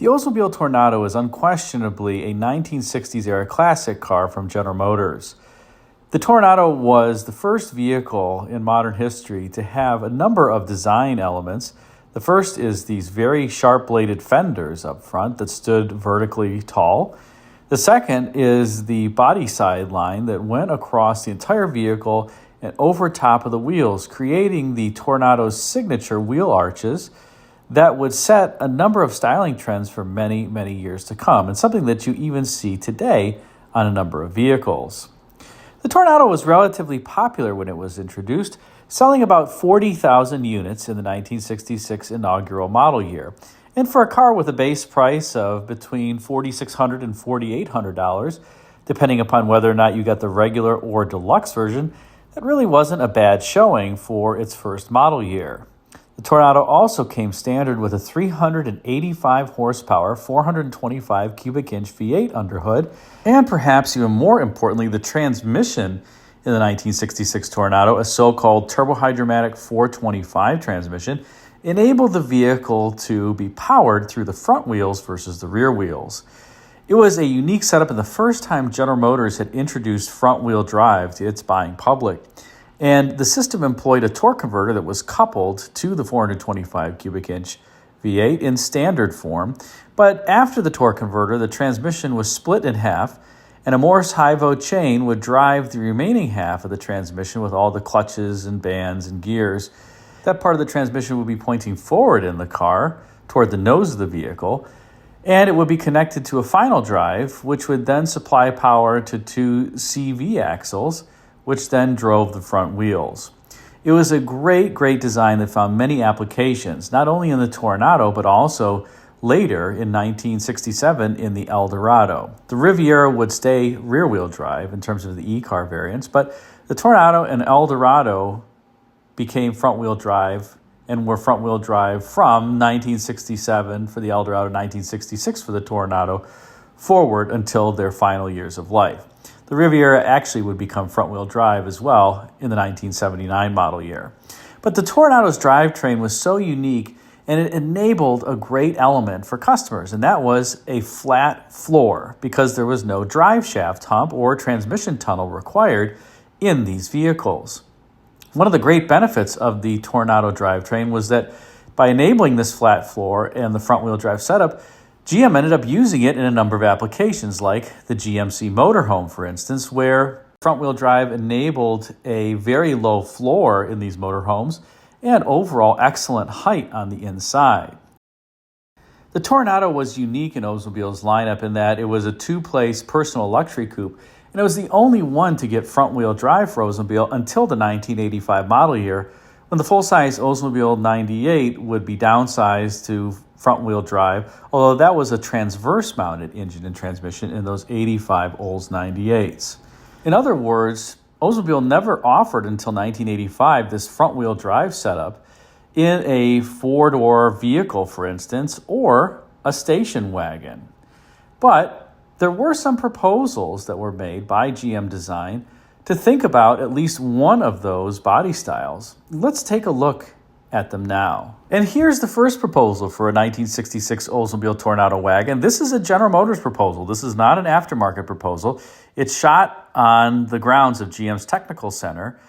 The Oldsmobile Toronado is unquestionably a 1960s-era classic car from General Motors. The Toronado was the first vehicle in modern history to have a number of design elements. The first is these very sharp-bladed fenders up front that stood vertically tall. The second is the body side line that went across the entire vehicle and over top of the wheels, creating the Tornado's signature wheel arches that would set a number of styling trends for many, many years to come, and something that you even see today on a number of vehicles. The Toronado was relatively popular when it was introduced, selling about 40,000 units in the 1966 inaugural model year. And for a car with a base price of between $4,600 and $4,800, depending upon whether or not you got the regular or deluxe version, that really wasn't a bad showing for its first model year. The Toronado also came standard with a 385 horsepower, 425 cubic inch V8 underhood, and perhaps even more importantly, the transmission in the 1966 Toronado, a so-called turbohydromatic 425 transmission, enabled the vehicle to be powered through the front wheels versus the rear wheels. It was a unique setup and the first time General Motors had introduced front-wheel drive to its buying public. And the system employed a torque converter that was coupled to the 425 cubic inch V8 in standard form. But after the torque converter, the transmission was split in half, and a Morse high-vo chain would drive the remaining half of the transmission with all the clutches and bands and gears. That part of the transmission would be pointing forward in the car toward the nose of the vehicle, and it would be connected to a final drive, which would then supply power to two CV axles, which then drove the front wheels. It was a great, great design that found many applications, not only in the Toronado, but also later in 1967 in the Eldorado. The Riviera would stay rear-wheel drive in terms of the e-car variants, but the Toronado and Eldorado became front-wheel drive and were front-wheel drive from 1967 for the Eldorado, 1966 for the Toronado, forward until their final years of life. The Riviera actually would become front-wheel drive as well in the 1979 model year. But the Tornado's drivetrain was so unique, and it enabled a great element for customers, and that was a flat floor because there was no drive shaft hump or transmission tunnel required in these vehicles. One of the great benefits of the Toronado drivetrain was that by enabling this flat floor and the front-wheel drive setup, GM ended up using it in a number of applications, like the GMC motorhome, for instance, where front-wheel drive enabled a very low floor in these motorhomes and overall excellent height on the inside. The Toronado was unique in Oldsmobile's lineup in that it was a two-place personal luxury coupe, and it was the only one to get front-wheel drive for Oldsmobile until the 1985 model year, when the full-size Oldsmobile 98 would be downsized to front-wheel drive, although that was a transverse-mounted engine and transmission in those 85 Olds 98s. In other words, Oldsmobile never offered until 1985 this front-wheel drive setup in a four-door vehicle, for instance, or a station wagon. But there were some proposals that were made by GM Design to think about at least one of those body styles. Let's take a look at them now. And here's the first proposal for a 1966 Oldsmobile Toronado wagon. This is a General Motors proposal. This is not an aftermarket proposal. It's shot on the grounds of GM's Technical Center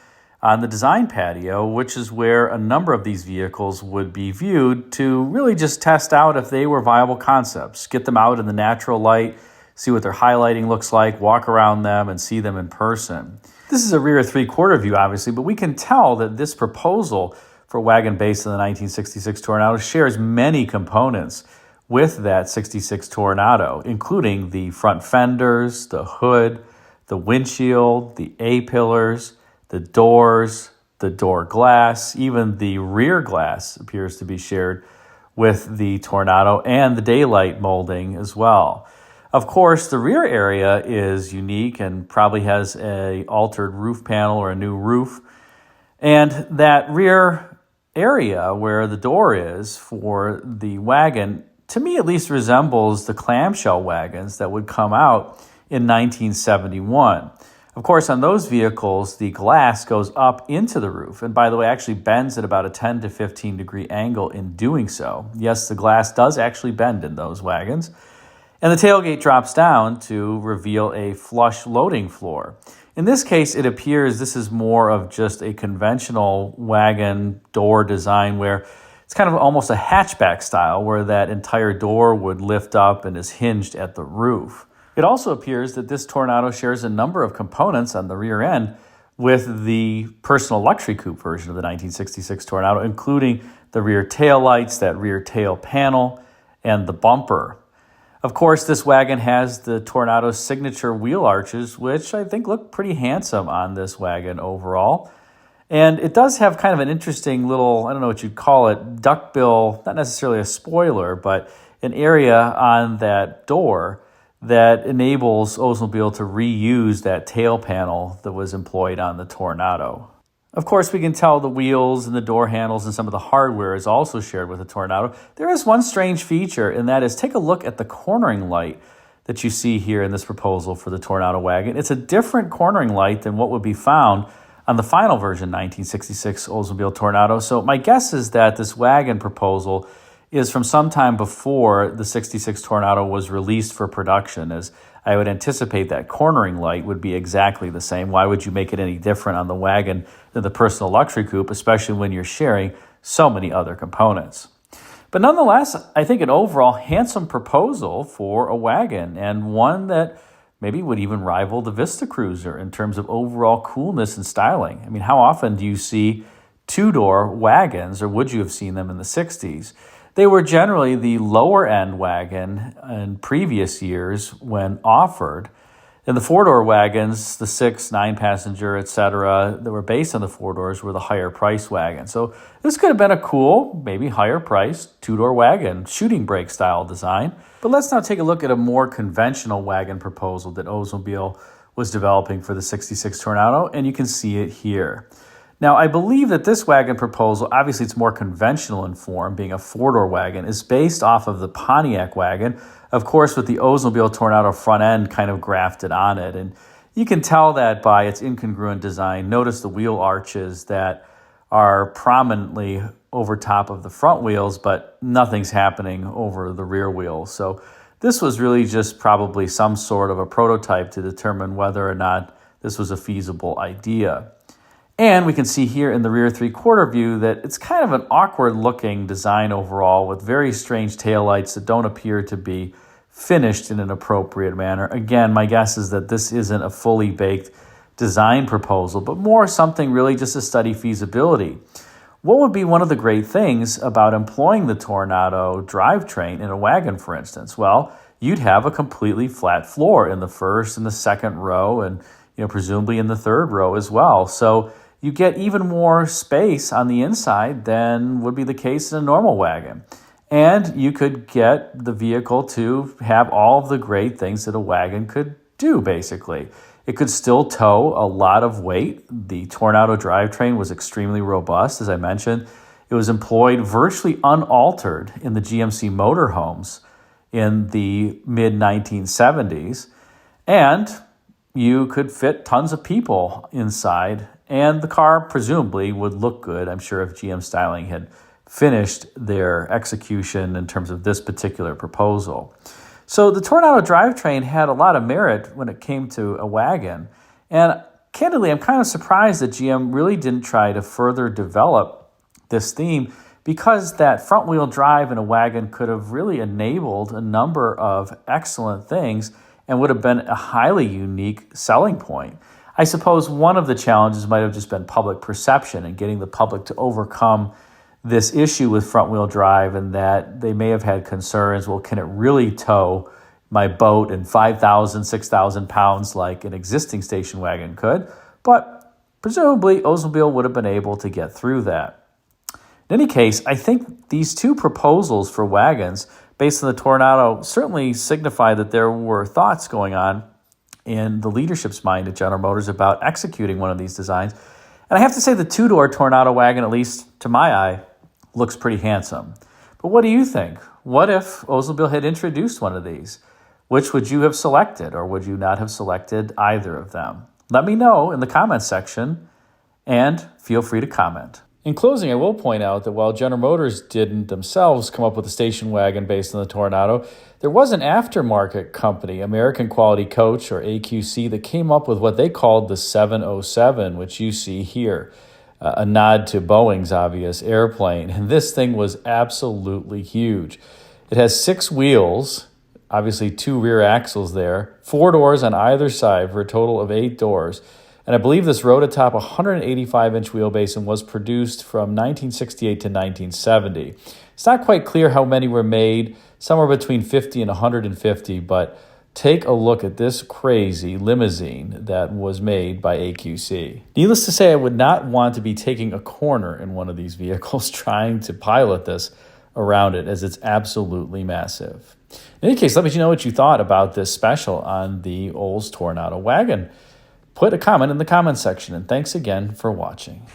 on the design patio, which is where a number of these vehicles would be viewed to really just test out if they were viable concepts, get them out in the natural light, see what their highlighting looks like, walk around them, and see them in person. This is a rear three-quarter view, obviously, but we can tell that this proposal for a wagon based on the 1966 Toronado shares many components with that 66 Toronado, including the front fenders, the hood, the windshield, the A-pillars, the doors, the door glass, even the rear glass appears to be shared with the Toronado, and the daylight molding as well. Of course, the rear area is unique and probably has an altered roof panel or a new roof. And that rear area where the door is for the wagon, to me at least, resembles the clamshell wagons that would come out in 1971. Of course, on those vehicles, the glass goes up into the roof, and by the way, actually bends at about a 10 to 15 degree angle in doing so. Yes, the glass does actually bend in those wagons. And the tailgate drops down to reveal a flush loading floor. In this case, it appears this is more of just a conventional wagon door design where it's kind of almost a hatchback style where that entire door would lift up and is hinged at the roof. It also appears that this Toronado shares a number of components on the rear end with the personal luxury coupe version of the 1966 Toronado, including the rear tail lights, that rear tail panel, and the bumper. Of course, this wagon has the Tornado's signature wheel arches, which I think look pretty handsome on this wagon overall. And it does have kind of an interesting little, I don't know what you'd call it, duckbill, not necessarily a spoiler, but an area on that door that enables Oldsmobile to reuse that tail panel that was employed on the Toronado. Of course, we can tell the wheels and the door handles and some of the hardware is also shared with the Toronado. There is one strange feature, and that is take a look at the cornering light that you see here in this proposal for the Toronado wagon. It's a different cornering light than what would be found on the final version 1966 Oldsmobile Toronado. So my guess is that this wagon proposal is from sometime before the 66 Toronado was released for production, as I would anticipate that cornering light would be exactly the same. Why would you make it any different on the wagon than the personal luxury coupe, especially when you're sharing so many other components? But nonetheless, I think an overall handsome proposal for a wagon, and one that maybe would even rival the Vista Cruiser in terms of overall coolness and styling. I mean, how often do you see two-door wagons, or would you have seen them in the 60s? They were generally the lower-end wagon in previous years when offered. And the four-door wagons, the 6, 9-passenger, etc., that were based on the four doors were the higher-priced wagons. So this could have been a cool, maybe higher-priced two-door wagon, shooting brake style design. But let's now take a look at a more conventional wagon proposal that Oldsmobile was developing for the 66 Toronado, and you can see it here. Now, I believe that this wagon proposal, obviously it's more conventional in form, being a four-door wagon, is based off of the Pontiac wagon, of course with the Oldsmobile Toronado front end kind of grafted on it. And you can tell that by its incongruent design. Notice the wheel arches that are prominently over top of the front wheels, but nothing's happening over the rear wheels. So this was really just probably some sort of a prototype to determine whether or not this was a feasible idea. And we can see here in the rear three-quarter view that it's kind of an awkward-looking design overall with very strange taillights that don't appear to be finished in an appropriate manner. Again, my guess is that this isn't a fully baked design proposal, but more something really just to study feasibility. What would be one of the great things about employing the Toronado drivetrain in a wagon, for instance? Well, you'd have a completely flat floor in the first and the second row, and presumably in the third row as well. So you get even more space on the inside than would be the case in a normal wagon. And you could get the vehicle to have all of the great things that a wagon could do, basically. It could still tow a lot of weight. The Toronado drivetrain was extremely robust, as I mentioned. It was employed virtually unaltered in the GMC motorhomes in the mid-1970s. And you could fit tons of people inside, and the car presumably would look good. I'm sure if GM Styling had finished their execution in terms of this particular proposal. So the Toronado drivetrain had a lot of merit when it came to a wagon. And candidly, I'm kind of surprised that GM really didn't try to further develop this theme, because that front-wheel drive in a wagon could have really enabled a number of excellent things and would have been a highly unique selling point. I suppose one of the challenges might have just been public perception and getting the public to overcome this issue with front-wheel drive, and that they may have had concerns, well, can it really tow my boat in 5,000, 6,000 pounds like an existing station wagon could? But presumably, Oldsmobile would have been able to get through that. In any case, I think these two proposals for wagons based on the Toronado certainly signify that there were thoughts going on in the leadership's mind at General Motors about executing one of these designs. And I have to say the two-door Toronado wagon, at least to my eye, looks pretty handsome. But what do you think? What if Oldsmobile had introduced one of these? Which would you have selected, or would you not have selected either of them? Let me know in the comments section, and feel free to comment. In closing, I will point out that while General Motors didn't themselves come up with a station wagon based on the Toronado, there was an aftermarket company, American Quality Coach, or AQC, that came up with what they called the 707, which you see here, a nod to Boeing's obvious airplane. And this thing was absolutely huge. It has 6 wheels, obviously 2 rear axles there, 4 doors on either side for a total of 8 doors. And I believe this rode atop a 185-inch wheelbase and was produced from 1968 to 1970. It's not quite clear how many were made, somewhere between 50 and 150, but take a look at this crazy limousine that was made by AQC. Needless to say, I would not want to be taking a corner in one of these vehicles trying to pilot this around it, as it's absolutely massive. In any case, let me know what you thought about this special on the Olds Toronado Wagon. Put a comment in the comment section, and thanks again for watching.